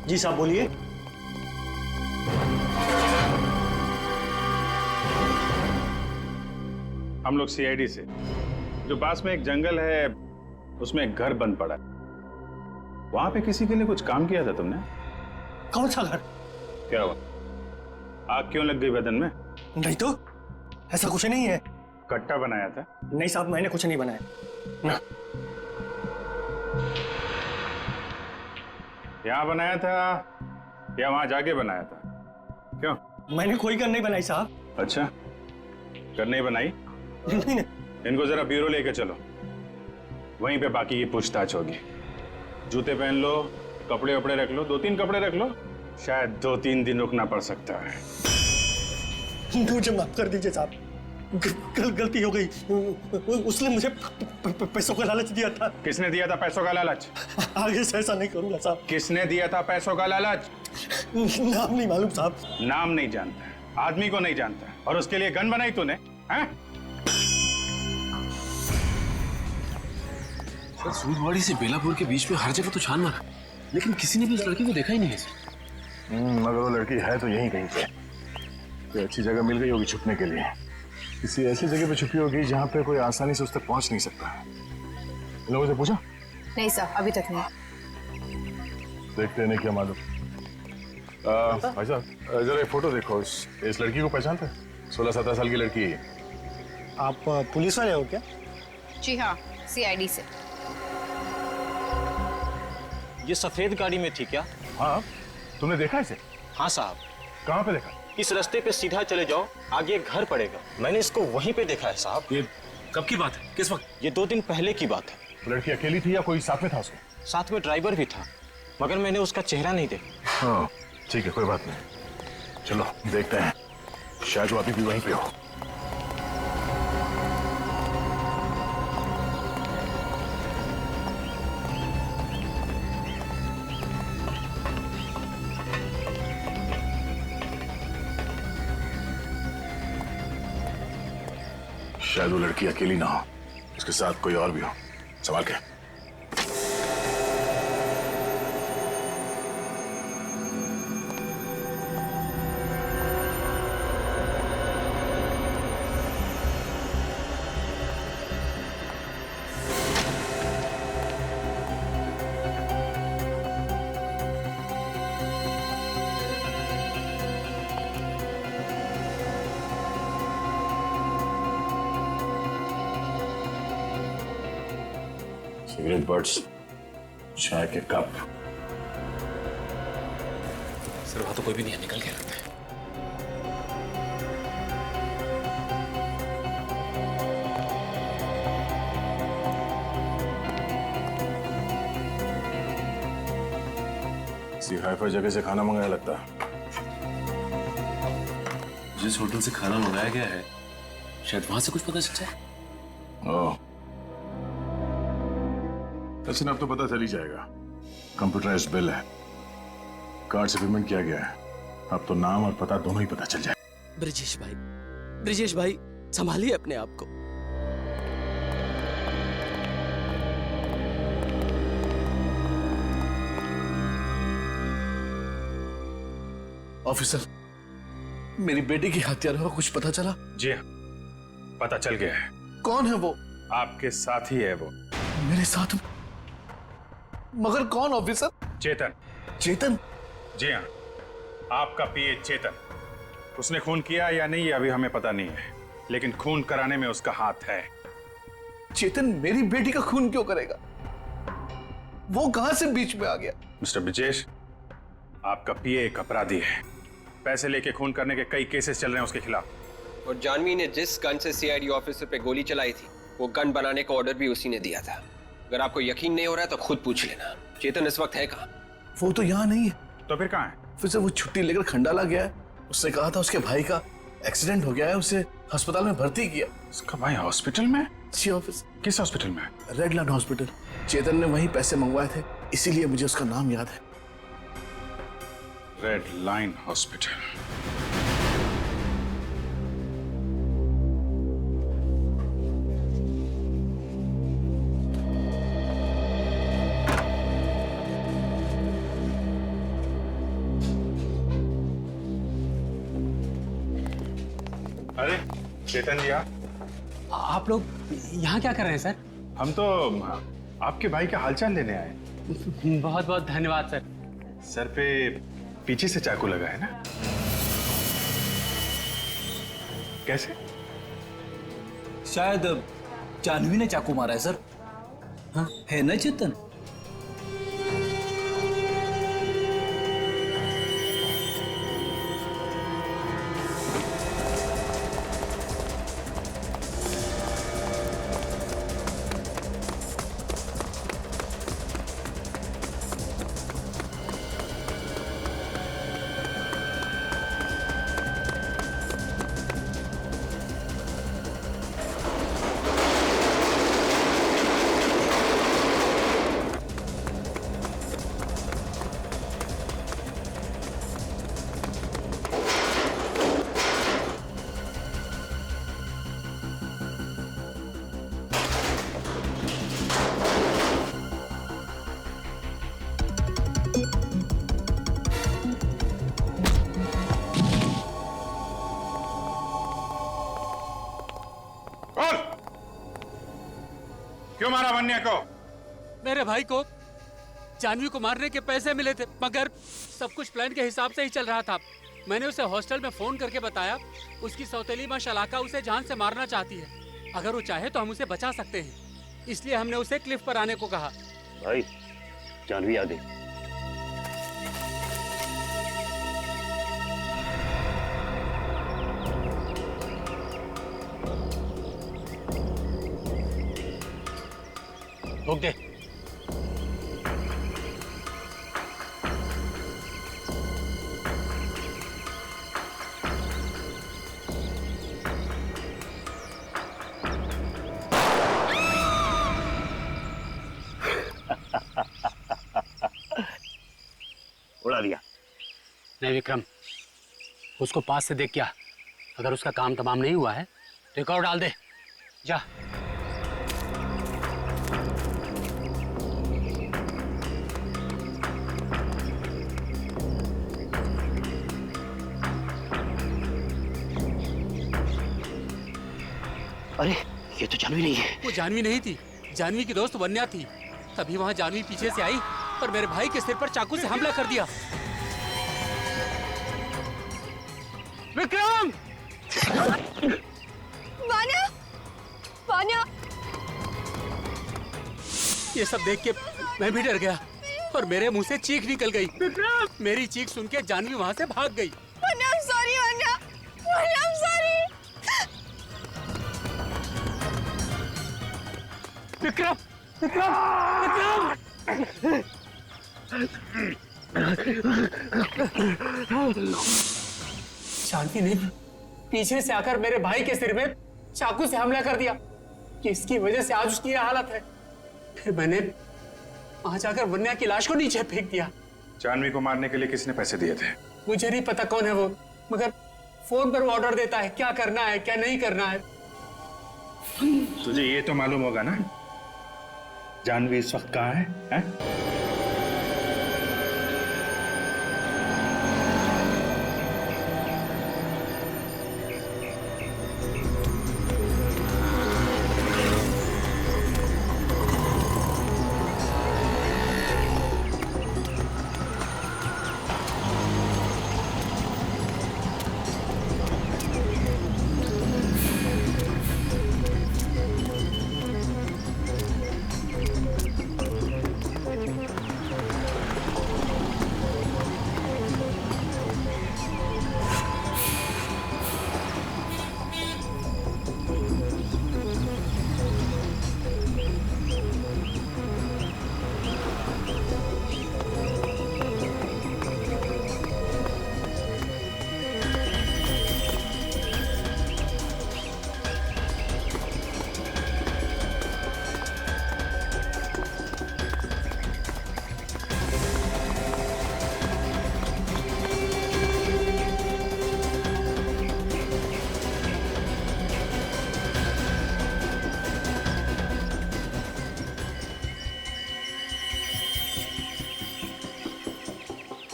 जी साहब बोलिए। हम लोग सीआईडी से, जो पास में एक जंगल है उसमें एक घर बंद पड़ा है, वहां पे किसी के लिए कुछ काम किया था तुमने? कौन सा घर? क्या हुआ, आग क्यों लग गई बदन में? नहीं तो, ऐसा कुछ नहीं है। कट्टा बनाया था? नहीं साहब, मैंने कुछ नहीं बनाया ना। यहाँ बनाया था या वहां जाके बनाया था? क्यों? मैंने कोई गन नहीं बनाई साहब। अच्छा, कर नहीं बनाई? नहीं। इनको जरा ब्यूरो लेके चलो, वहीं पे बाकी की पूछताछ होगी। जूते पहन लो, कपड़े वपड़े रख लो, 2-3 कपड़े रख लो, शायद 2-3 दिन रुकना पड़ सकता है। मुझे माफ कर दीजिए साहब, गलती हो गई। उसने मुझे पैसों का लालच दिया था। किसने दिया था पैसों का लालच? आगे से ऐसा नहीं करूंगा साहब। किसने दिया था पैसों का लालच? नाम नहीं मालूम साहब। नाम नहीं जानता, आदमी को नहीं जानता, और उसके लिए गन बनाई तूने? हैं? सर, सूरजवाड़ी से बेलापुर के बीच में हर जगह तो छान मारा, लेकिन किसी ने भी उस लड़की को देखा ही नहीं है सर। अगर वो लड़की है तो यहीं कहीं पे कोई अच्छी जगह मिल गई होगी छुपने के लिए। किसी ऐसी जगह पे छुपी होगी जहाँ पे कोई आसानी से उस तक पहुंच नहीं सकता। इन लोगों से पूछा? नहीं सर, अभी तक नहीं। देखते नहीं, क्या मालूम। भाई साहब, जरा एक फोटो देखो, इस लड़की को पहचानते हैं? 16-17 साल की लड़की है। आप पुलिस वाले हो क्या? जी हाँ, सीआईडी से। ये सफेद गाड़ी में थी क्या? हाँ, तुमने देखा इसे? हाँ साहब। कहाँ पे देखा? इस रास्ते पे सीधा चले जाओ, आगे एक घर पड़ेगा, मैंने इसको वहीं पे देखा है साहब। ये कब की बात है, किस वक्त? ये 2 दिन पहले की बात है। लड़की अकेली थी या कोई साथ में था उसके? साथ में ड्राइवर भी था, मगर मैंने उसका चेहरा नहीं देखा। हाँ ठीक है, कोई बात नहीं, चलो देखते हैं, शायद वो अभी भी वहीं पे हो। शायद वो लड़की अकेली ना हो, उसके साथ कोई और भी हो। संभाल के। सिगरेट बर्ड्स, चाय के कप। सर, वहां तो कोई भी नहीं है, निकल के रखते हैं। किसी हाई-फाई जगह से खाना मंगाया लगता है। जिस होटल से खाना मंगाया गया है, शायद वहां से कुछ पता चल जाए। ओह, अच्छा, अब तो पता चल ही जाएगा। कंप्यूटराइज्ड बिल है, कार्ड से पेमेंट किया गया है, अब तो नाम और पता दोनों ही पता चल जाए। ब्रिजेश भाई संभालिए अपने आप को। ऑफिसर, मेरी बेटी की हत्या का कुछ पता चला? जी हाँ, पता चल गया है। कौन है वो? आपके साथ ही है वो। मेरे साथ? मगर कौन ऑफिसर? चेतन। चेतन? जी हाँ, आपका पीए चेतन। उसने खून किया या नहीं ये अभी हमें पता नहीं है, लेकिन खून कराने में उसका हाथ है। चेतन मेरी बेटी का खून क्यों करेगा? वो कहां से बीच में आ गया? मिस्टर ब्रिजेश, आपका पीए एक अपराधी है। पैसे लेके खून करने के कई केसेस चल रहे हैं उसके खिलाफ। और जानवी ने जिस गन से सीआईडी ऑफिसर पे गोली चलाई थी, वो गन बनाने का ऑर्डर भी उसी ने दिया था। अगर आपको यकीन नहीं हो रहा है तो खुद पूछ लेना। चेतन इस वक्त है कहाँ? वो तो यहाँ नहीं है। तो फिर कहाँ है? फिर से वो छुट्टी लेकर खंडाला गया है। उसने कहा था उसके भाई का एक्सीडेंट हो गया है, उसे अस्पताल में भर्ती किया। उसका भाई हॉस्पिटल में? जी ऑफिस। किस हॉस्पिटल में? Redland hospital. चेतन ने वहीं पैसे मंगवाए थे, इसीलिए मुझे उसका नाम याद है। Red line hospital. Chetan ji आप लोग यहाँ क्या कर रहे हैं सर? हम तो आपके भाई का हालचाल लेने आए। बहुत बहुत धन्यवाद सर। सर पे पीछे से चाकू लगा है ना? कैसे? शायद जानवी ने चाकू मारा है सर। हाँ है ना चेतन? क्यों मारा वन्या को? मेरे भाई को जानवी को मारने के पैसे मिले थे, मगर सब कुछ प्लान के हिसाब से ही चल रहा था। मैंने उसे हॉस्टल में फोन करके बताया उसकी सौतेली माँ शलाका उसे जान से मारना चाहती है। अगर वो चाहे तो हम उसे बचा सकते हैं, इसलिए हमने उसे क्लिफ पर आने को कहा। भाई जानवी आ गई। रोक दे। उड़ा दिया। नहीं विक्रम, उसको पास से देख क्या, अगर उसका काम तमाम नहीं हुआ है तो एक और डाल दे। जा। अरे ये तो जानवी नहीं है। वो जानवी नहीं थी, जानवी की दोस्त वन्या थी। तभी वहां जानवी पीछे से आई और मेरे भाई के सिर पर चाकू से हमला कर दिया। विक्रम! वान्या! वान्या! ये सब देख के मैं भी डर गया और मेरे मुंह से चीख निकल गई। विक्रम! मेरी चीख सुन के जानवी वहां से भाग गई। Vanya, I'm sorry, Vanya! Vanya, I'm sorry! Vikram! Vikram! Vikram! Janvi ने पीछे से आकर मेरे भाई के सिर में चाकू से हमला कर दिया। इसकी वजह से आज उसकी यह हालत है। फिर मैंने वहां जाकर वन्या की लाश को नीचे फेंक दिया। जानवी को मारने के लिए किसने पैसे दिए थे? मुझे नहीं पता कौन है वो, मगर फोन पर वो ऑर्डर देता है क्या करना है क्या नहीं करना है। तुझे ये तो मालूम होगा ना जानवी इस वक्त कहाँ है?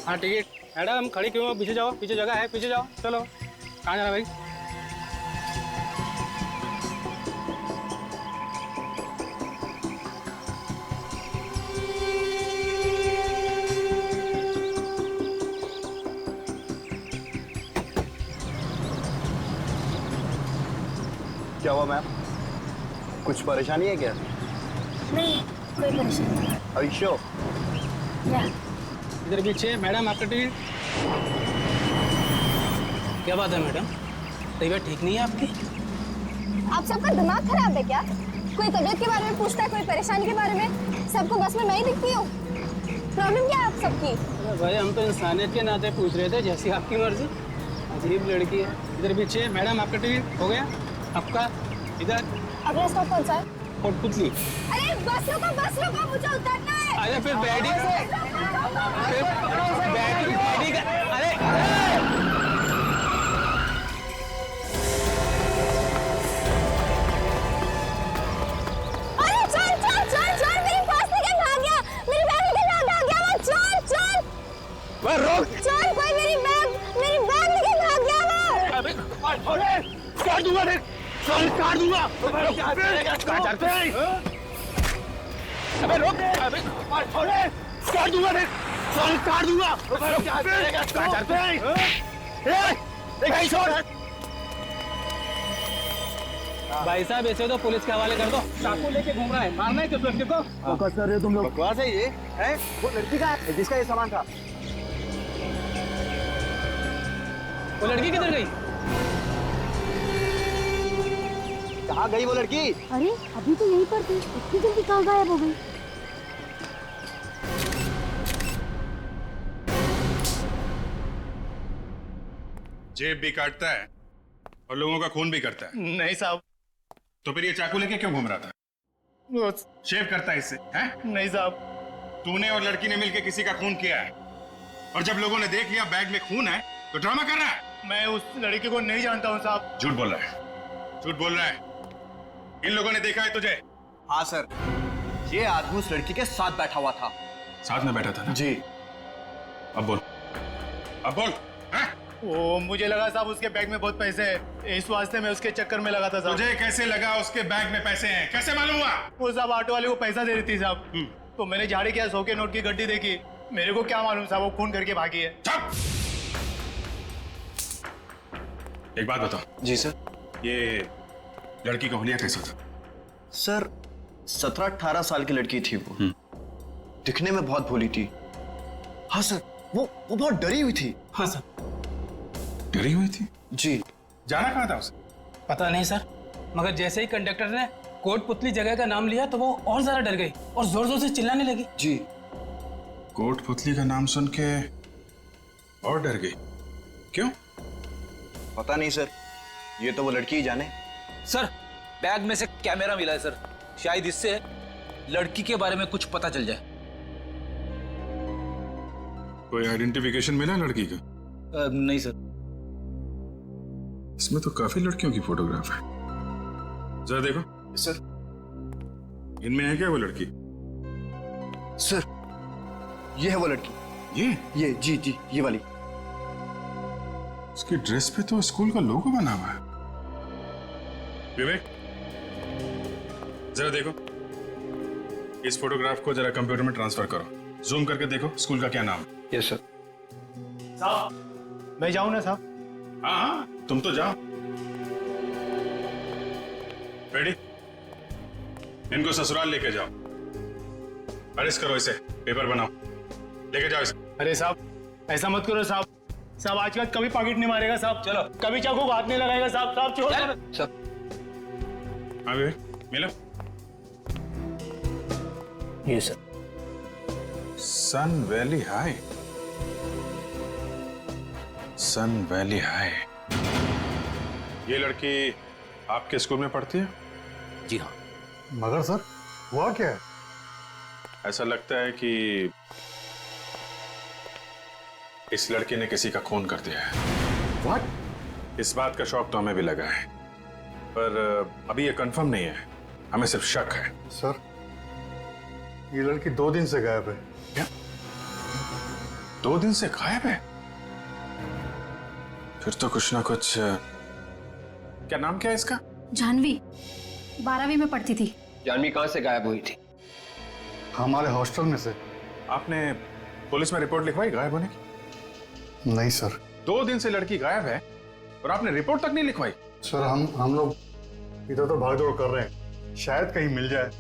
हाँ टिकट। मैडम खड़ी क्यों हो? पीछे जाओ, पीछे जगह है, पीछे जाओ। चलो, कहाँ जाना भाई? क्या हुआ मैम? कुछ परेशानी है क्या? नहीं, कोई परेशानी नहीं। Are you sure? या इधर पीछे मैडम आपका टिकट। क्या बात है मैडम, तबीयत ठीक नहीं है आपकी? आप सबका दिमाग खराब है क्या? कोई तबीयत के बारे में पूछता है, कोई परेशानी के बारे में। सबको बस में मैं ही दिखती हूँ। प्रॉब्लम क्या है आप सबकी? अरे भाई हम तो इंसानियत के नाते पूछ रहे थे, जैसी आपकी मर्जी। अजीब लड़की है। इधर पीछे मैडम आपका टिकट हो गया आपका? इधर अगला स्टॉप कौन सा है? कोटपुतली। अरे बस रुको, मुझे उतरना है। अरे फिर बैठी अरे अरे चल, मेरी पर्स निकल भाग गया, मेरी बैग निकल भाग गया, वो चल। वह रोक! चल, कोई मेरी बैग निकल भाग गया वो। अबे काट दूंगा देख! चल काट दूंगा! अबे रोक! अबे काट दूंगा देख! चल काट दूंगा! भाई छोड़! भाई साहब ऐसे तो पुलिस के हवाले कर दो। चाकू लेके घूम रहा है, मारना है किस लड़के को? फोकस कर रहे हो तुम लोग? बकवास है ये, हैं? वो लड़की का है जिसका ये सामान था। वो लड़की किधर गई? कहाँ गई वो लड़की? अरे अभी तो यहीं पर थी, इतनी जल्दी कहाँ गायब हो गई? जेब भी काटता है और लोगों का खून भी करता है। नहीं साहब, तो फिर ये चाकू लेके क्यों घूम रहा था? वो शेव करता है इससे, हैं? नहीं साहब, तूने और लड़की ने मिलकर किसी का खून किया है, और जब लोगों ने देख लिया बैग में खून है तो ड्रामा कर रहा है। मैं उस लड़की को नहीं जानता हूँ साहब। झूठ बोल रहा है, झूठ बोल रहा है। इन लोगों ने देखा है तुझे? हाँ सर, ये आदमी उस लड़की के साथ बैठा हुआ था। साथ में बैठा था ना? जी। अब बोल, अब बोल, हैं? वो मुझे लगा साहब उसके बैग में बहुत पैसे हैं, इस वास्ते मैं उसके चक्कर में लगा था साहब। तुझे कैसे लगा उसके बैग में पैसे हैं? कैसे मालूम हुआ? वो साहब ऑटो वाले को पैसा दे रही थी साहब, तो मैंने झाड़ी किया, 100 के नोट की गड्डी देखी। मेरे को क्या मालूम साहब वो खून करके भागी है। चुप! एक बात बताओ। जी सर। ये लड़की का हुलिया कैसा था? सर 17-18 साल की लड़की थी वो। दिखने में बहुत भोली थी। हाँ सर, वो बहुत डरी हुई थी। हाँ सर। डरी हुई थी? जी। जाना कहाँ था उसे? पता नहीं सर, मगर जैसे ही कंडक्टर ने कोटपुतली जगह का नाम लिया तो वो और ज्यादा डर गई और जोर जोर से चिल्लाने लगी। जी। कोटपुतली का नाम सुन के और डर गई? क्यों? पता नहीं सर, ये तो वो लड़की ही जाने। सर बैग में से कैमरा मिला है सर, शायद इससे लड़की के बारे में कुछ पता चल जाए। कोई आइडेंटिफिकेशन मिला लड़की का? नहीं सर। इसमें तो काफी लड़कियों की फोटोग्राफ है, जरा देखो। सर। इनमें है क्या वो लड़की? सर ये है वो लड़की। ये जी ये वाली। उसकी ड्रेस पे तो स्कूल का लोगो बना हुआ है। विवेक, जरा देखो, इस फोटोग्राफ को जरा कंप्यूटर में ट्रांसफर करो, जूम करके देखो स्कूल का क्या नाम है। Yes sir. साहब मैं जाऊँ ना साहब? हाँ, तुम तो जाओ। रेडी? इनको ससुराल लेके जाओ, अरेस्ट करो इसे, पेपर बनाओ, लेके जाओ इसे। अरे साहब ऐसा मत करो साहब, साहब आजकल कभी पॉकेट नहीं मारेगा साहब। चलो। कभी चाकू को हाथ नहीं लगाएगा साहब। साहब छोड़ दो। सर हाँ विवेक, मिलो। ये सर। सन वैली हाई, सन वैली हाई। ये लड़की आपके स्कूल में पढ़ती है? जी हाँ। मगर सर हुआ क्या है? ऐसा लगता है कि इस लड़के ने किसी का खून कर दिया है। व्हाट? इस बात का शौक तो हमें भी लगा है, पर अभी ये कंफर्म नहीं है, हमें सिर्फ शक है। सर ये लड़की 2 दिन से गायब है। क्या? 2 दिन से गायब है? फिर तो कुछ ना कुछ। क्या नाम क्या है इसका? जानवी, 12वीं में पढ़ती थी। जानवी कहाँ से गायब हुई थी? हमारे हॉस्टल में से। आपने पुलिस में रिपोर्ट लिखवाई गायब होने की? नहीं सर। 2 दिन से लड़की गायब है और आपने रिपोर्ट तक नहीं लिखवाई? सर हम लोग इधर तो भाग दौड़ कर रहे हैं, शायद कहीं मिल जाए।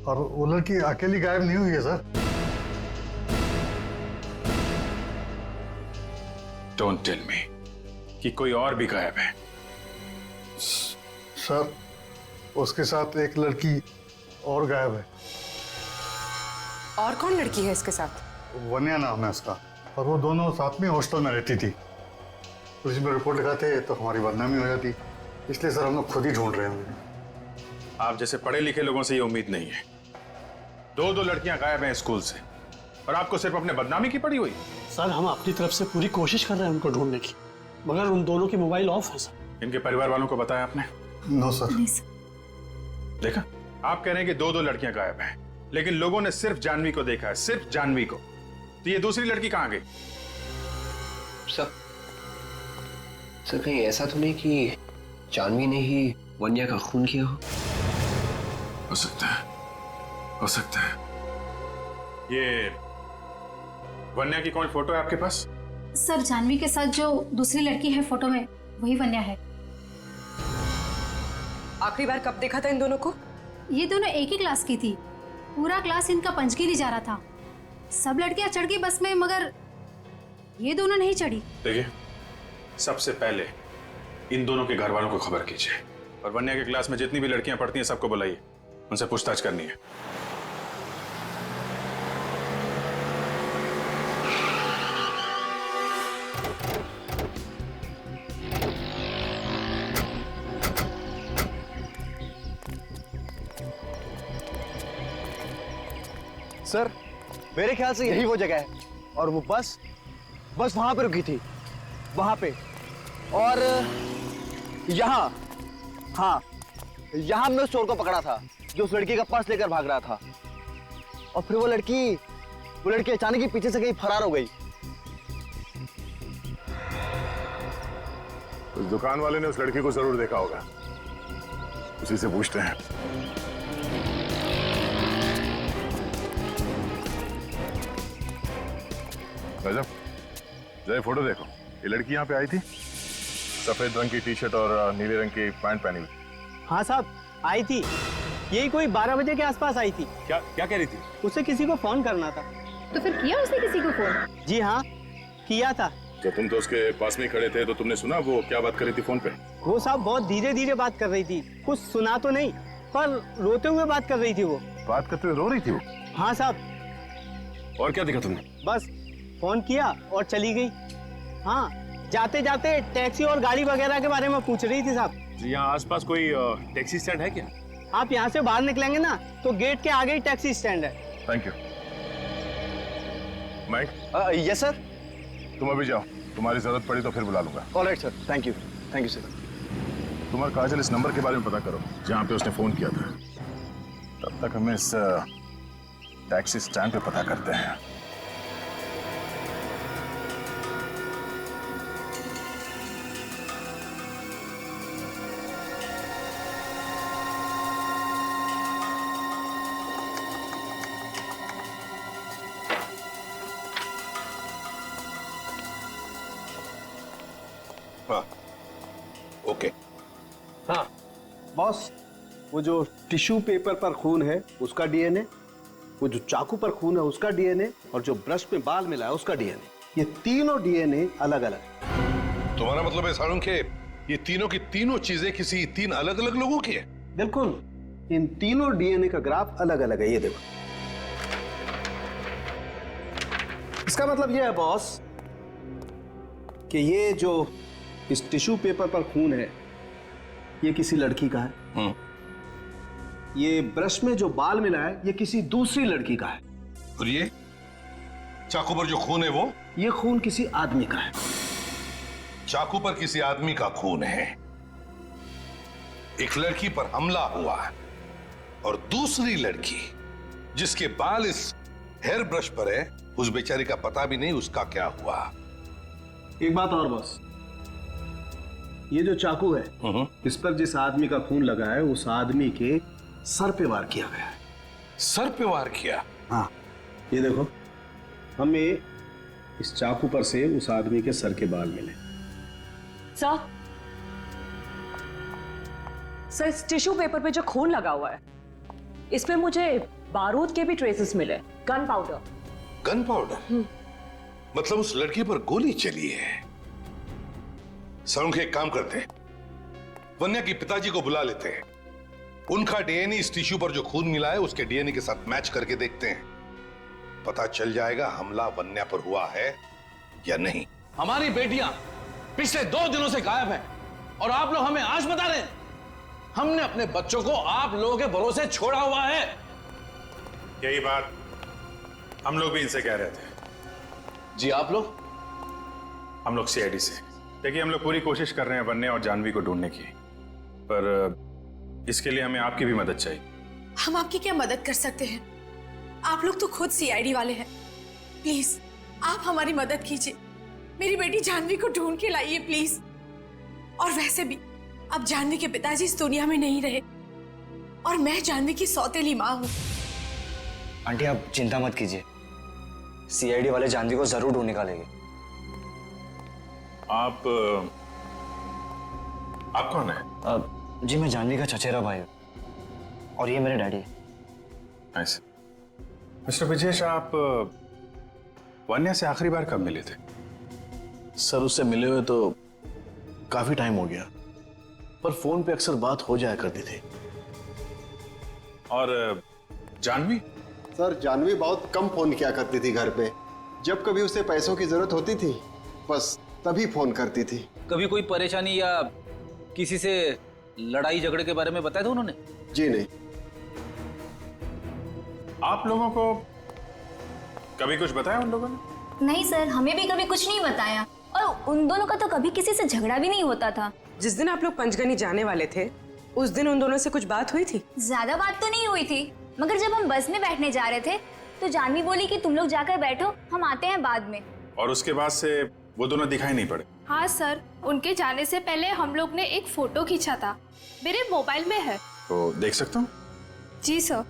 और वो लड़की अकेली गायब नहीं हुई है सर। डोंट टेल मी कि कोई और भी गायब है। सर उसके साथ एक लड़की और गायब है। और कौन लड़की है इसके साथ? वन्या नाम है उसका, और वो दोनों साथ में हॉस्टल में रहती थी। पुलिस में रिपोर्ट लिखाते तो हमारी बदनामी हो जाती, इसलिए सर हम लोग खुद ही ढूंढ रहे हैं। आप जैसे पढ़े लिखे लोगों से ये उम्मीद नहीं है। दो लड़कियां गायब हैं स्कूल से और आपको सिर्फ अपने बदनामी की पड़ी हुई। सर हम अपनी तरफ से पूरी कोशिश कर रहे हैं उनको ढूंढने की, मगर उन दोनों की मोबाइल ऑफ है सर। इनके परिवार वालों को बताया आपने? No sir. देखा, आप कह रहे हैं कि दो लड़कियां गायब हैं, लेकिन लोगों ने सिर्फ जानवी को देखा है, सिर्फ जानवी को। तो ये दूसरी लड़की कहां गई? सर कहीं ऐसा तो नहीं कि जानवी ने ही वन्या का खून किया हो सकता है, हो सकता है। ये वन्या की कौन फोटो है आपके पास? सर जानवी के साथ जो दूसरी लड़की है फोटो में, वही वन्या है। आखिरी बार कब देखा था इन दोनों को? ये दोनों एक ही क्लास की थी। पूरा क्लास इनका पंचगिरी जा रहा था। सब लड़कियां चढ़ गई बस में, मगर ये दोनों नहीं चढ़ी। देखिए, सबसे पहले इन दोनों के घर वालों को खबर कीजिए, और वन्या के क्लास में जितनी भी लड़कियां पढ़ती हैं सबको बुलाइए, उनसे पूछताछ करनी है। सर मेरे ख्याल से यही वो जगह है, और वो बस वहां पे रुकी थी, वहां पे। और यहाँ, हाँ यहाँ हमने उस चोर को पकड़ा था जो उस लड़की का पर्स लेकर भाग रहा था। और फिर वो लड़की अचानक ही पीछे से कहीं फरार हो गई। उस दुकान वाले ने उस लड़की को जरूर देखा होगा, उसी से पूछते हैं। रजब, जय फोटो देखो, ये लड़की यहाँ पे आई थी, सफेद रंग की टी शर्ट और नीले रंग की पैंट पहनी हुई। हाँ साहब, आई थी। यही कोई 12 बजे के आसपास आई थी। क्या कह रही थी? उसे किसी को फोन करना था। तो फिर किया उसने किसी को फोन? जी हाँ, किया था। तो तुम तो उसके पास में खड़े थे, तो तुमने सुना वो क्या बात कर रही थी फोन पे? वो साहब बहुत धीरे धीरे बात कर रही थी, कुछ सुना तो नहीं, पर रोते हुए बात कर रही थी। वो बात करते हुए रो रही थी वो? हाँ साहब। और क्या देखा तुमने? बस फोन किया और चली गई। हाँ, जाते जाते टैक्सी और गाड़ी वगैरह के बारे में पूछ रही थी साहब। यहाँ आसपास कोई टैक्सी स्टैंड है क्या? आप यहाँ से बाहर निकलेंगे ना तो गेट के आगे ही टैक्सी स्टैंड है। Thank you. Mike? Yes sir. तुम अभी जाओ, तुम्हारी जरूरत पड़ी तो फिर बुला लूंगा। Alright sir, thank you sir. तुम और काजल इस नंबर के बारे में पता करो जहाँ पे उसने फोन किया था। तब तक हमें इस टैक्सी स्टैंड पे पता करते हैं। ओके। हाँ बॉस, वो जो टिश्यू पेपर पर खून है उसका डीएनए, वो जो चाकू पर खून है उसका डीएनए, और जो ब्रश में बाल मिला है उसका डीएनए, ये तीनों डीएनए अलग अलग। तुम्हारा मतलब है सारुण के ये तीनों की तीनों चीजें किसी 3 अलग अलग लोगों की है? बिल्कुल, इन तीनों डीएनए का ग्राफ अलग अलग है। ये देखो, इसका मतलब ये है बॉस कि ये जो इस टिश्यू पेपर पर खून है ये किसी लड़की का है। ये ब्रश में जो बाल मिला है ये किसी दूसरी लड़की का है। और ये चाकू पर जो खून है वो? ये खून किसी आदमी का है। चाकू पर किसी आदमी का खून है, एक लड़की पर हमला हुआ है, और दूसरी लड़की जिसके बाल इस हेयर ब्रश पर है, उस बेचारी का पता भी नहीं उसका क्या हुआ। एक बात और बॉस, ये जो चाकू है इस पर जिस आदमी का खून लगा है उस आदमी के सर पे वार किया गया है। सर पे वार किया? हाँ, ये देखो, हमें इस चाकू पर से उस आदमी के सर के बाल मिले। सर इस टिश्यू पेपर पे जो खून लगा हुआ है इसमें मुझे बारूद के भी ट्रेसेस मिले, गन पाउडर। Gun powder? मतलब उस लड़की पर गोली चली है। सर एक काम करते हैं, वन्या के पिताजी को बुला लेते हैं, उनका डीएनए इस टिश्यू पर जो खून मिला है उसके डीएनए के साथ मैच करके देखते हैं, पता चल जाएगा हमला वन्या पर हुआ है या नहीं। हमारी बेटियां पिछले 2 दिनों से गायब हैं और आप लोग हमें आज बता रहे हैं। हमने अपने बच्चों को आप लोगों के भरोसे छोड़ा हुआ है। यही बात हम लोग भी इनसे कह रहे थे। जी आप लोग? हम लोग सीआईडी से। देखिए हम लोग पूरी कोशिश कर रहे हैं वन्या और जानवी को ढूंढने की, पर इसके लिए हमें आपकी भी मदद चाहिए। हम आपकी क्या मदद कर सकते हैं? आप लोग तो खुद सीआईडी वाले हैं। प्लीज आप हमारी मदद कीजिए, मेरी बेटी जानवी को ढूंढ के लाइए प्लीज। और वैसे भी अब जानवी के पिताजी इस दुनिया में नहीं रहे और मैं जानवी की सौतेली माँ हूँ। आंटी आप चिंता मत कीजिए, सीआईडी वाले जानवी को जरूर ढूंढ निकालेंगे। आप कौन है? जी मैं जानवी का चचेरा भाई हूँ और ये मेरे डैडी है। ऐसे मिस्टर विजेश, आप वन्या से आखिरी बार कब मिले थे? सर उससे मिले हुए तो काफी टाइम हो गया, पर फोन पे अक्सर बात हो जाया करती थी। और जानवी? सर जानवी बहुत कम फोन किया करती थी घर पे, जब कभी उसे पैसों की जरूरत होती थी बस तभी फोन करती थी। कभी कोई परेशानी या किसी से लड़ाई झगड़े के बारे में बताया था उन्होंने? जी नहीं। आप लोगों को कभी कुछ बताया उन लोगों ने? नहीं सर, हमें भी कभी कुछ नहीं बताया और उन दोनों का तो कभी किसी से झगड़ा भी नहीं होता था। जिस दिन आप लोग पंचगनी जाने वाले थे उस दिन उन दोनों से कुछ बात हुई थी? ज्यादा बात तो नहीं हुई थी, मगर जब हम बस में बैठने जा रहे थे तो जानवी बोली कि तुम लोग जाकर बैठो, हम आते हैं बाद में। और उसके बाद से वो दोनों दिखाई नहीं पड़े? हाँ सर, उनके जाने से पहले हम लोग ने एक फोटो खींचा था, मेरे मोबाइल में है। तो देख सकता हूँ? जी सर।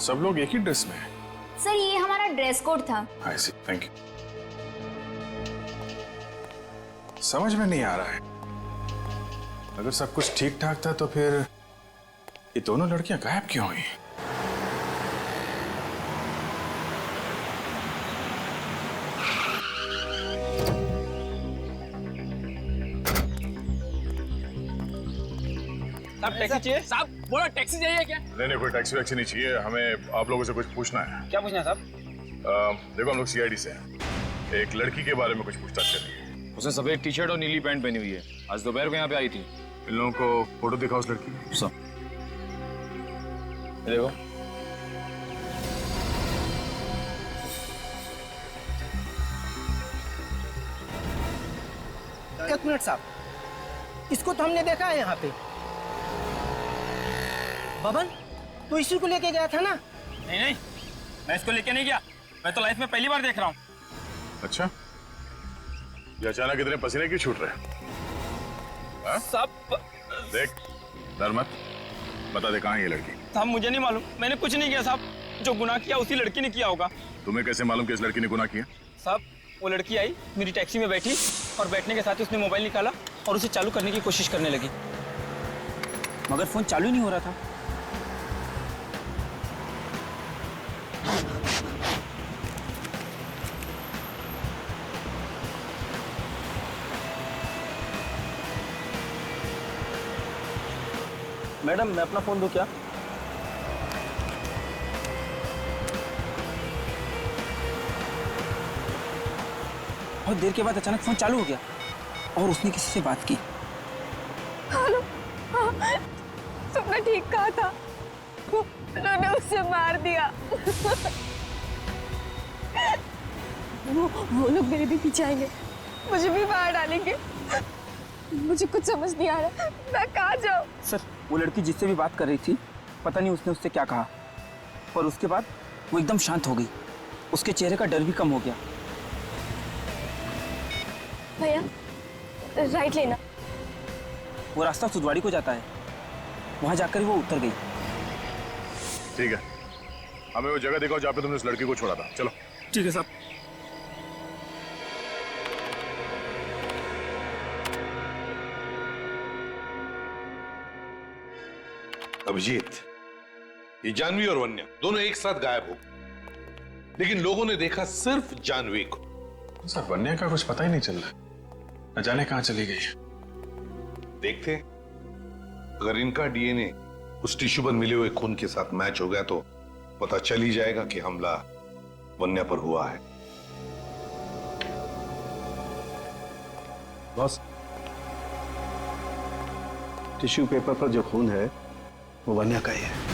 सब लोग एक ही ड्रेस में हैं। सर ये हमारा ड्रेस कोड था। आई सी, थैंक यू। समझ में नहीं आ रहा है, अगर सब कुछ ठीक ठाक था तो फिर ये दोनों लड़कियां गायब क्यों हुई? साहब टैक्सी चाहिए? साहब बोला टैक्सी चाहिए क्या? नहीं कोई टैक्सी वैक्सी नहीं चाहिए, हमें आप लोगों से कुछ पूछना है। क्या पूछना है साहब? देखो हम लोग सीआईडी से हैं, एक लड़की के बारे में कुछ पूछताछ करनी है। उसने सफेद टी शर्ट और नीली पैंट पहनी हुई है, आज दोपहर को यहाँ पे आई थी। इन लोगों को फोटो दिखाओ उस लड़की की। सब देखो। एक मिनट साहब, इसको तो हमने देखा है यहाँ पे। बबन तू इसी को लेके गया था ना? नहीं मैं इसको लेके नहीं गया, मैं तो लाइफ में पहली बार देख रहा हूँ। अच्छा, ये अचानक इतने पसीने क्यों छूट रहे हैं? सब देख, डर मत, बता दे कहाँ है ये लड़की? साहब मुझे नहीं मालूम, मैंने कुछ नहीं किया साहब, जो गुनाह किया उसी लड़की ने किया होगा। तुम्हें कैसे मालूम कि इस लड़की ने गुनाह किया? साहब वो लड़की आई, मेरी टैक्सी में बैठी और बैठने के साथ ही उसने मोबाइल निकाला और उसे चालू करने की कोशिश करने लगी, मगर फोन चालू ही नहीं हो रहा था। मैडम मैं अपना फोन दूं क्या? बहुत देर के बाद अचानक फोन चालू हो गया और उसने किसी से बात की। हेलो, हाँ, तुमने ठीक कहा था, उन्होंने उसे मार दिया। वो लोग मेरे भी पीछे आएंगे, मुझे भी मार डालेंगे। मुझे कुछ समझ नहीं आ रहा, मैं कहाँ जाऊँ? सर वो लड़की जिससे भी बात कर रही थी, पता नहीं उसने उससे क्या कहा, और उसके बाद वो एकदम शांत हो गई, उसके चेहरे का डर भी कम हो गया। भैया राइट लेना। वो रास्ता सुदवाड़ी को जाता है, वहां जाकर वो उतर गई। ठीक है, हमें वो जगह दिखाओ जहाँ पे तुमने उस लड़की को छोड़ा था। चलो। ठीक है साहब। अभिजीत, ये जानवी और वन्या दोनों एक साथ गायब हो, लेकिन लोगों ने देखा सिर्फ जानवी को। सर वन्या का कुछ पता ही नहीं चल रहा, न जाने कहां चली गई। देखते अगर इनका डीएनए उस टिश्यू पर मिले हुए खून के साथ मैच हो गया तो पता चल ही जाएगा कि हमला वन्या पर हुआ है। बॉस, टिश्यू पेपर पर जो खून है वो वन्या का ही है।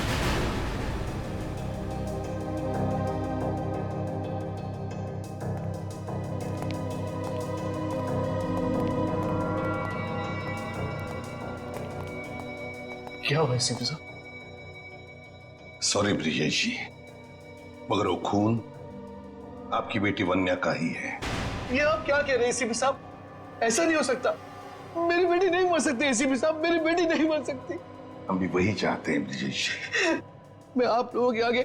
क्या हुआ सीपी साहब? सॉरी ब्रिजेश जी, मगर वो खून आपकी बेटी वन्या का ही है। ये आप क्या कह रहे हैं एसीपी साहब? ऐसा नहीं हो सकता। मेरी बेटी नहीं मर सकती एसीपी साहब, मेरी बेटी नहीं मर सकती। हम भी वही चाहते हैं ब्रिजेश जी। मैं आप लोगों के आगे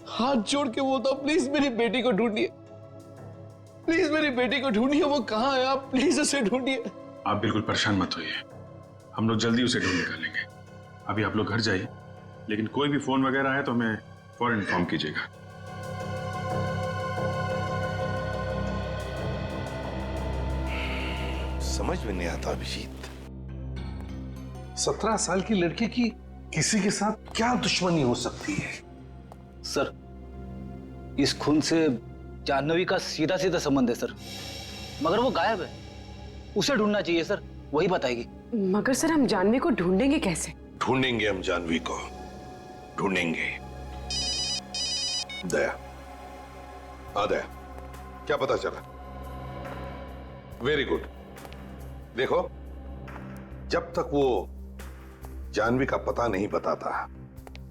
हाथ जोड़ के बोलता हूँ, प्लीज मेरी बेटी को ढूंढिए, प्लीज मेरी बेटी को ढूंढिए। वो कहाँ है? आप प्लीज उसे ढूंढिए। आप बिल्कुल परेशान मत होइए, हम लोग जल्दी उसे ढूंढ निकालेंगे। अभी आप लोग घर जाइए, लेकिन कोई भी फोन वगैरह है तो हमें फौरन इन्फॉर्म कीजिएगा। समझ में नहीं आता अभिजीत, 17 साल की लड़की की किसी के साथ क्या दुश्मनी हो सकती है? सर, इस खून से जाह्नवी का सीधा सीधा संबंध है सर, मगर वो गायब है। उसे ढूंढना चाहिए सर, वही बताएगी। मगर सर हम जाह्नवी को ढूंढेंगे कैसे? ढूंढेंगे हम जानवी को, ढूंढेंगे। दया, दया, क्या पता चला? Very good. देखो, जब तक वो जानवी का पता नहीं बताता,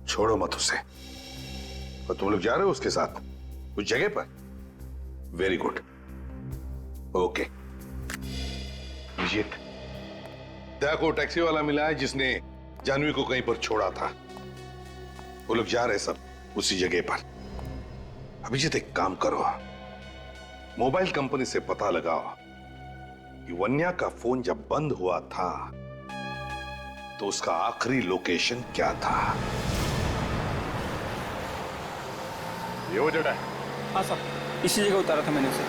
छोड़ो मत उसे। और तुम लोग जा रहे हो उसके साथ उस जगह पर? Very good, okay. Vijit, Daya को टैक्सी वाला मिला है जिसने जानवी को कहीं पर छोड़ा था। वो लोग जा रहे सब उसी जगह पर। अभिजीत, एक काम करो, मोबाइल कंपनी से पता लगाओ कि वन्या का फोन जब बंद हुआ था तो उसका आखिरी लोकेशन क्या था। ये वो जगह है? हाँ सर, इसी जगह उतारा था मैंने उसे।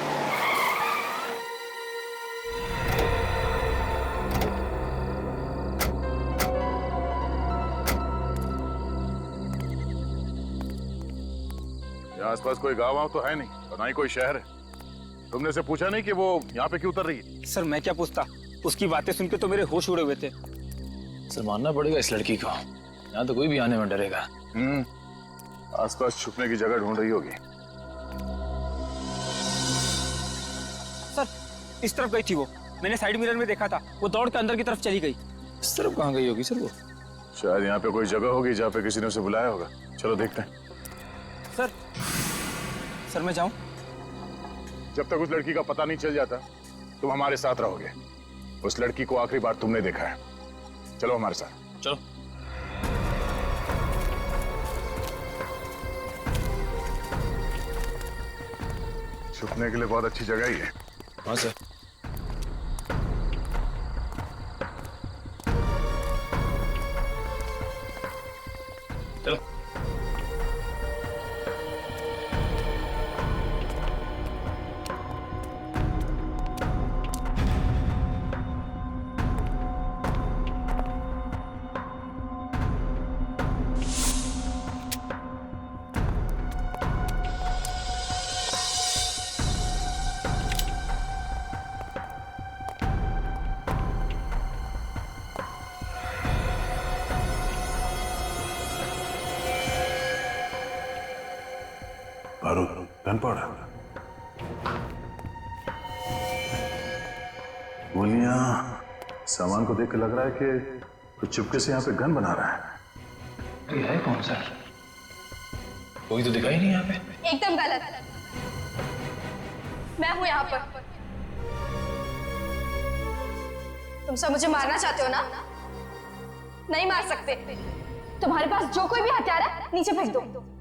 यहाँ आसपास कोई गांव वाँव तो है नहीं, और ना ही कोई शहर है। तुमने से पूछा नहीं कि वो यहाँ पे क्यों उतर रही है? सर मैं क्या पूछता, उसकी बातें सुन के तो मेरे होश उड़े हुए थे। सर मानना पड़ेगा इस लड़की को, यहाँ तो कोई भी आने में डरेगा। आसपास छुपने की जगह ढूंढ रही होगी। सर इस तरफ गई थी वो, मैंने साइड मिरर में देखा था, वो दौड़ के अंदर की तरफ चली गई। इस तरफ कहाँ गई होगी सर वो? शायद यहाँ पे कोई जगह होगी जहाँ पे किसी ने उसे बुलाया होगा। चलो देखते हैं। सर मैं जाऊं? जब तक उस लड़की का पता नहीं चल जाता तुम हमारे साथ रहोगे। उस लड़की को आखिरी बार तुमने देखा है। चलो हमारे साथ। चलो। छुपने के लिए बहुत अच्छी जगह ही है। हाँ सर। चलो। गन पाउडर, गोलियां, सामान को देख के लग रहा है कि कुछ चुपके से यहाँ पे गन बना रहा है। ये है कौन सर? कोई तो दिखाई नहीं यहाँ पे। एकदम गलत, मैं हूं यहाँ पर। तुम सब मुझे मारना चाहते हो ना? नहीं मार सकते। तुम्हारे पास जो कोई भी हथियार है नीचे फेंक दो,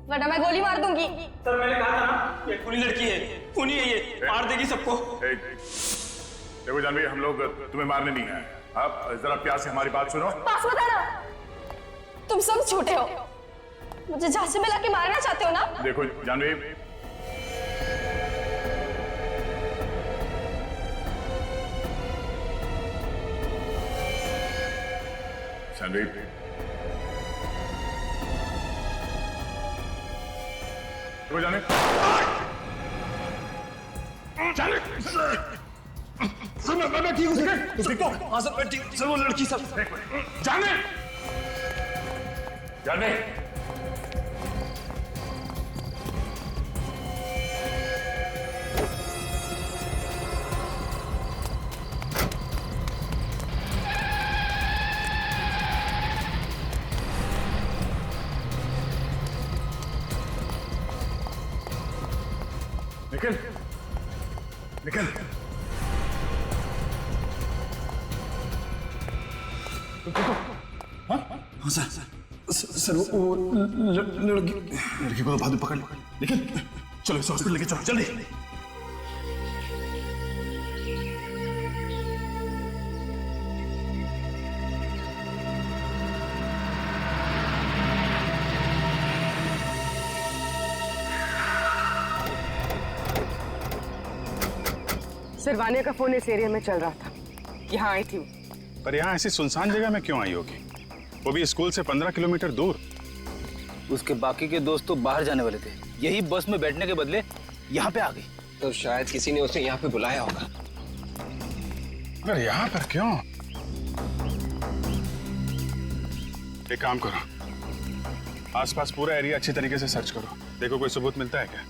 वरना मैं गोली मार दूंगी। सर मैंने कहा था ना, ये खूनी लड़की है, खूनी है ये, मार देगी सबको। देखो जानवी, हम लोग तुम्हें मारने नहीं आए। आप जरा प्यार से हमारी बात सुनो। पास बताना। तुम सब झूठे हो। मुझे झांसे में लाके मारना चाहते हो ना? देखो जानवी, जानवी, देखो जानवी, सर मैं ठीक हूँ सर। देखो हाँ सर मैं ठीक। सर वो लड़की सर। जानवी, जानवी, निकल निकल। हाँ सर वो लड़की को तो बाद में पकड़ लो। लेकिन चलो इसे हॉस्पिटल लेके चलो जल्दी। सर वानिया का फोन इस एरिया में चल रहा था, यहाँ आई थी। पर यहाँ ऐसी सुनसान जगह में क्यों आई होगी? वो भी स्कूल से 15 किलोमीटर दूर। उसके बाकी के दोस्त तो बाहर जाने वाले थे, यही बस में बैठने के बदले यहाँ पे आ गई। तो शायद किसी ने उसे यहाँ पे बुलाया होगा। अरे यहाँ पर क्यों? एक काम करो, आसपास पूरा एरिया अच्छी तरीके से सर्च करो, देखो कोई सबूत मिलता है क्या।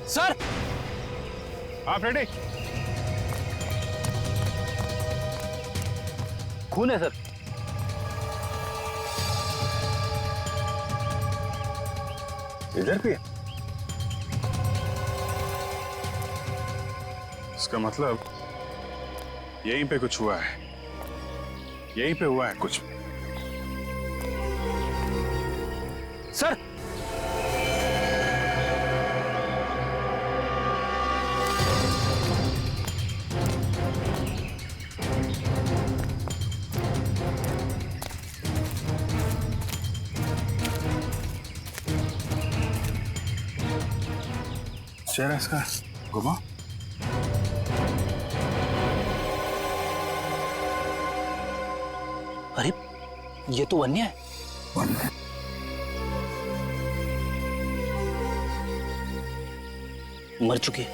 सर। हाँ फ्रेडी। खून है सर। इधर भी है? इसका मतलब यहीं पे कुछ हुआ है, यहीं पे हुआ है कुछ। सर चेहरा इसका घुमा। अरे ये तो वन्य है। वन्य? मर चुकी है।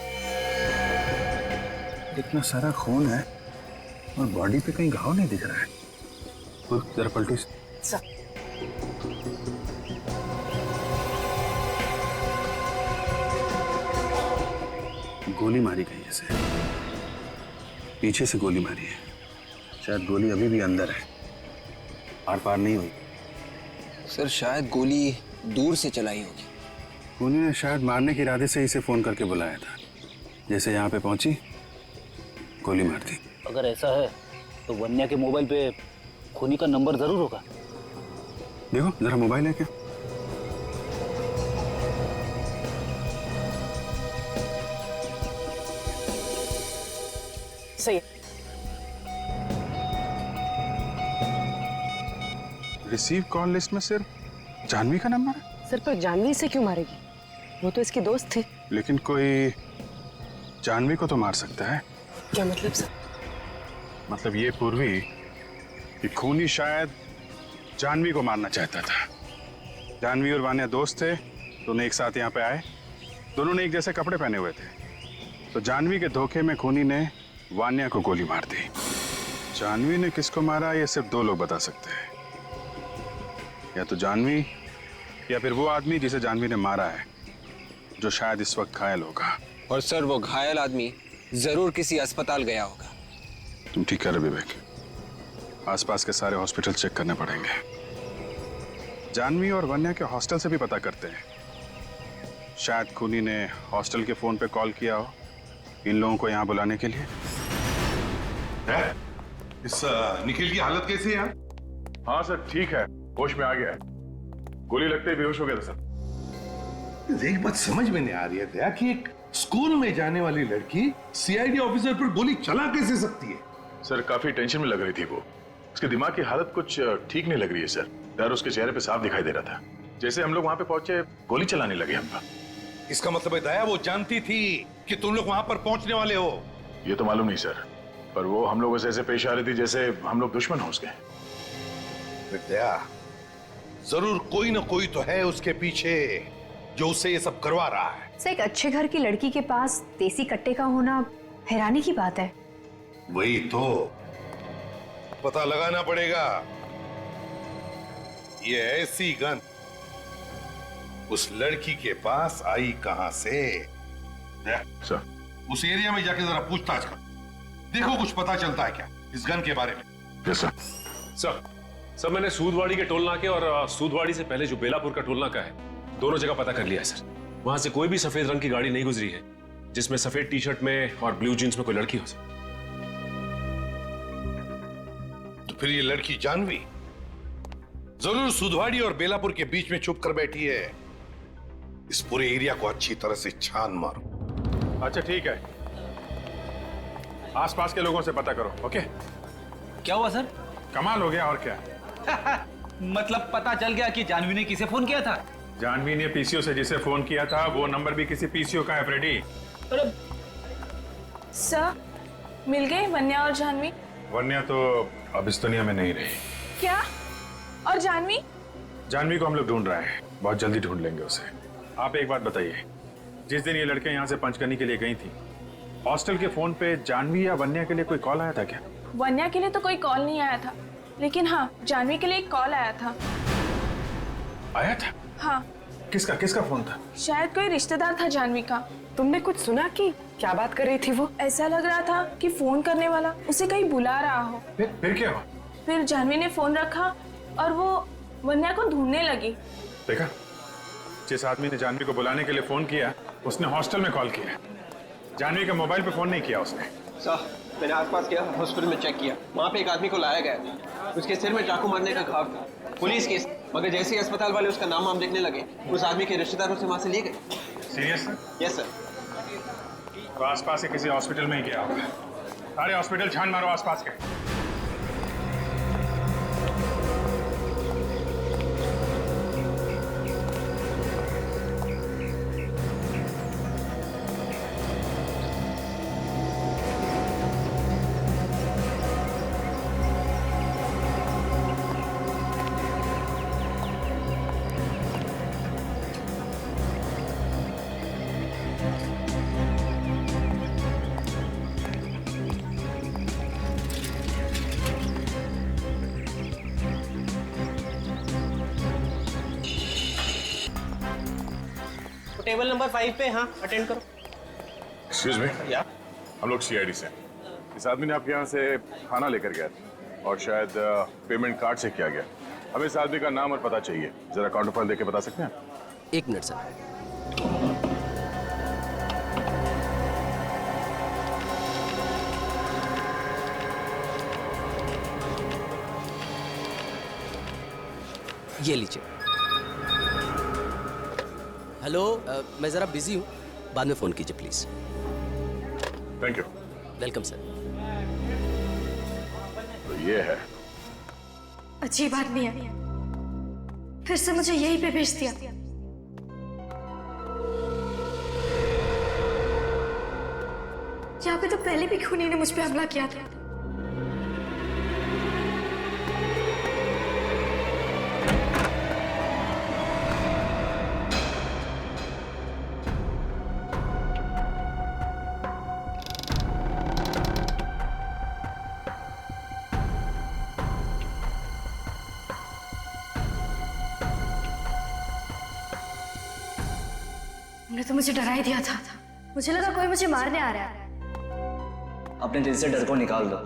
इतना सारा खून है और बॉडी पे कहीं घाव नहीं दिख रहा है। खुद जरा पलटी से। गोली मारी गई है, पीछे से गोली मारी है। शायद गोली अभी भी अंदर है, आर पार नहीं हुई। सर शायद गोली दूर से चलाई होगी। खूनी ने शायद मारने के इरादे से इसे फोन करके बुलाया था। जैसे यहाँ पे पहुंची गोली मार दी। अगर ऐसा है तो वन्या के मोबाइल पे खूनी का नंबर जरूर होगा। देखो जरा मोबाइल है क्या? सही। रिसीव कॉल लिस्ट में सिर्फ जानवी का नंबर है। सर पर जानवी से क्यों मारेगी? वो तो इसकी दोस्त थी। लेकिन कोई जानवी को तो मार सकता है। क्या मतलब सर? मतलब ये पूर्वी कि खूनी शायद जानवी को मारना चाहता था। जानवी और वानिया दोस्त थे, दोनों एक साथ यहाँ पे आए, दोनों ने एक जैसे कपड़े पहने हुए थे। तो जानवी के धोखे में खूनी ने वानिया को गोली मार दी। जानवी ने किसको मारा ये सिर्फ दो लोग बता सकते हैं, या तो जानवी या फिर वो आदमी जिसे जानवी ने मारा है, जो शायद इस वक्त घायल होगा। और सर वो घायल आदमी जरूर किसी अस्पताल गया होगा। तुम ठीक कह रहे विवेक, आसपास के सारे हॉस्पिटल चेक करने पड़ेंगे। जानवी और वन्या के हॉस्टल से भी पता करते हैं। शायद खूनी ने हॉस्टल के फोन पे कॉल किया हो इन लोगों को यहाँ बुलाने के लिए। है? इस निखिल की हालत कैसी है यार? हाँ सर, ठीक है, होश में आ गया है। गोली लगते ही बेहोश हो गया था सर। एक बात समझ में नहीं आ रही है दया कि एक स्कूल में जाने वाली लड़की सीआईडी ऑफिसर पर गोली चला कैसे सकती है? सर काफी टेंशन में लग रही थी वो। उसके दिमाग की हालत कुछ ठीक नहीं लग रही है सर। डर उसके चेहरे पे साफ दिखाई दे रहा था। जैसे हम लोग वहां पे पहुंचे गोली चलाने लगे हम पर। इसका मतलब है दया वो जानती थी कि तुम लोग वहां पर पहुंचने वाले हो? ये तो मालूम नहीं सर, पर वो हम लोगों से ऐसे पेश आ रही थी जैसे हम लोग दुश्मन हो उसके। दया, जरूर कोई ना कोई तो है उसके पीछे जो उसे ये सब करवा रहा है। सर, एक अच्छे घर की लड़की के पास देसी कट्टे का होना हैरानी की बात है। वही तो पता लगाना पड़ेगा। ये ऐसी गन उस लड़की के पास आई कहां से? सर, उस एरिया में जाके जरा पूछताछ कर, देखो कुछ पता चलता है क्या इस गन के बारे में। Yes sir. सर मैंने सूदवाड़ी के टोल नाके और सूदवाड़ी से पहले जो बेलापुर का टोल नाका है, दोनों जगह पता कर लिया है सर। वहां से कोई भी सफेद रंग की गाड़ी नहीं गुजरी है जिसमें सफेद टी शर्ट में और ब्लू जींस में कोई लड़की हो सर। तो फिर ये लड़की जानवी जरूर सुधवाड़ी और बेलापुर के बीच में छुप कर बैठी है। इस पूरे एरिया को अच्छी तरह से छान मारो। अच्छा ठीक है, आसपास के लोगों से पता करो। ओके? क्या हुआ सर? कमाल हो गया और क्या। मतलब पता चल गया कि जानवी ने किसे फोन किया था? जानवी ने पीसीओ से जिसे फोन किया था वो नंबर भी किसी पीसीओ का है फ्रेडी। सर, मिल गए वन्या और जानवी? वन्या तो अब इस दुनिया में नहीं रही। क्या? और जानवी? जानवी को हम लोग ढूंढ रहे हैं, बहुत जल्दी ढूंढ लेंगे उसे। आप एक बात बताइए, जिस दिन ये लड़कियां यहाँ से पंचकर्नी के लिए गई थी, हॉस्टल के फोन पे जानवी या वन्या के लिए कोई कॉल आया था क्या? वन्या के लिए तो कोई कॉल नहीं आया था, लेकिन हाँ, जानवी के लिए एक कॉल आया था। आया था? हाँ। किसका फोन था? शायद कोई रिश्तेदार था जानवी का। तुमने कुछ सुना कि क्या बात कर रही थी वो? ऐसा लग रहा था कि फोन करने वाला उसे कहीं बुला रहा हो। फिर क्या हुआ? फिर जानवी ने फोन रखा और वो वन्या को ढूंढने लगी। देखा, जिस आदमी ने जानवी को बुलाने के लिए फोन किया उसने हॉस्टल में कॉल किया। जानवी के मोबाइल पे फोन नहीं किया उसने। सर, मैंने आसपास किया, हॉस्पिटल में चेक किया, वहाँ पे एक आदमी को लाया गया था। उसके सिर में चाकू मारने का घाव था, पुलिस केस। मगर जैसे ही अस्पताल वाले उसका नाम देखने लगे, उस आदमी के रिश्तेदारों से वहाँ से लिए गए। सीरियस? Yes sir. तो आसपास के किसी हॉस्पिटल में ही गया होगा। सारे हॉस्पिटल छान मारो आसपास के। टेबल नंबर 5 पे हाँ अटेंड करो। एक्सक्यूज मी, या हम लोग सीआईडी से। इस आदमी ने आपके यहाँ से खाना लेकर गया था और शायद पेमेंट कार्ड से किया गया। हमें इस आदमी का नाम और पता चाहिए, जरा काउंटर फाइल देके बता सकते हैं? एक मिनट सर। ये लीजिए। हेलो, मैं जरा बिजी हूँ, बाद में फोन कीजिए please. Thank you. Welcome sir. तो ये है। अच्छी बात नहीं है, फिर से मुझे यहीं पे भेज दिया। यहाँ पे तो पहले भी खूनी ने मुझ पे हमला किया था। तुमने तो मुझे डरा ही दिया था। मुझे लगा कोई मुझे मारने आ रहा है। अपने दिल से डर को निकाल दो।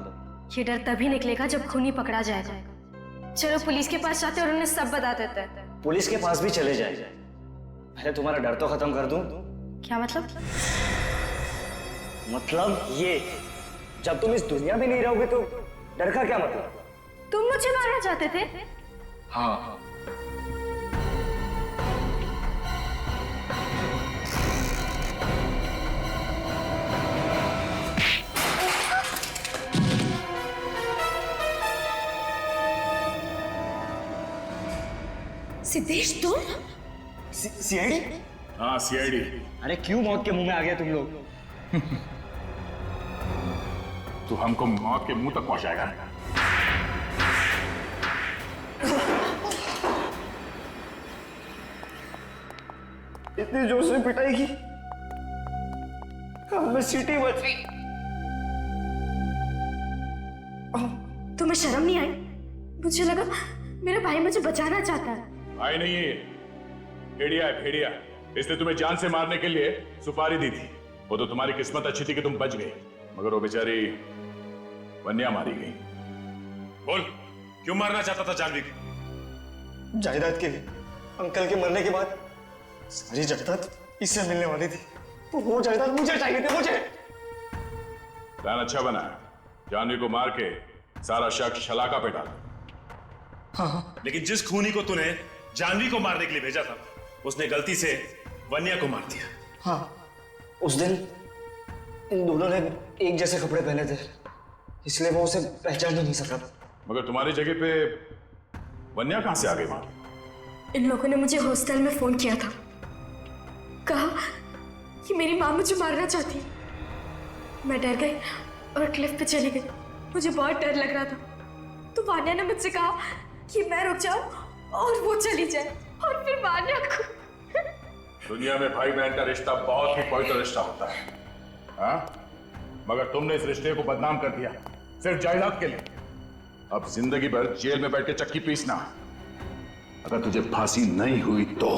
ये डर तभी निकलेगा जब खूनी पकड़ा जाएगा। चलो पुलिस के पास जाते और उन्हें सब बता देते हैं। पुलिस के पास भी चले जाए, पहले तुम्हारा डर तो खत्म कर दूं। क्या मतलब? मतलब ये, जब तुम इस दुनिया में नहीं रहोगे तो डर का क्या मतलब? तुम मुझे मारना चाहते थे? हाँ। सिद्धेश तुम? सीआईडी? हाँ सीआईडी। अरे क्यों मौत के मुंह में आ गए तुम लोग? तू हमको मौत के मुंह तक पहुंचाएगा। इतनी जोर से पिटाई की, हमें सीटी बच गई। तुम्हें शर्म नहीं आई? मुझे लगा मेरा भाई मुझे बचाना चाहता है। भाई नहीं है, भेड़िया है भेड़िया। इसने तुम्हें जान से मारने के लिए सुपारी दी थी। वो तो तुम्हारी किस्मत अच्छी थी कि तुम बच गए, मगर वो बेचारी वन्या मारी गई। बोल, क्यों मारना चाहता था जानवी को? जायदाद के लिए। अंकल के मरने के बाद सारी जायदाद इससे मिलने वाली थी, तो वो जायदाद मुझे चाहिए थी, मुझे। प्लान अच्छा बना, जानवी को मार के सारा शक शलाका पे डाला। हाँ। लेकिन जिस खूनी को तूने जानवी को मारने के लिए भेजा था, उसने गलती से वन्या को मार दिया। हाँ, उस दिन इन दोनों ने एक जैसे कपड़े पहने थे, इसलिए वो उसे पहचान ही नहीं सका। मगर तुम्हारी जगह पे वन्या कहां से आ गई वहां? इन लोगों ने मुझे हॉस्टल में फोन किया था, कहा कि मेरी माँ मुझे मारना चाहती है। मैं डर गई और क्लिफ पे चली गई। मुझे बहुत डर लग रहा था, तो वान्या ने मुझसे कहा कि मैं रुक जाऊं और वो चली जाए, और फिर वान्या को। दुनिया में भाई बहन का रिश्ता बहुत ही पवित्र रिश्ता होता है, हाँ? मगर तुमने इस रिश्ते को बदनाम कर दिया सिर्फ जायदाद के लिए। अब जिंदगी भर जेल में बैठ के चक्की पीसना। अगर तुझे फांसी नहीं हुई तो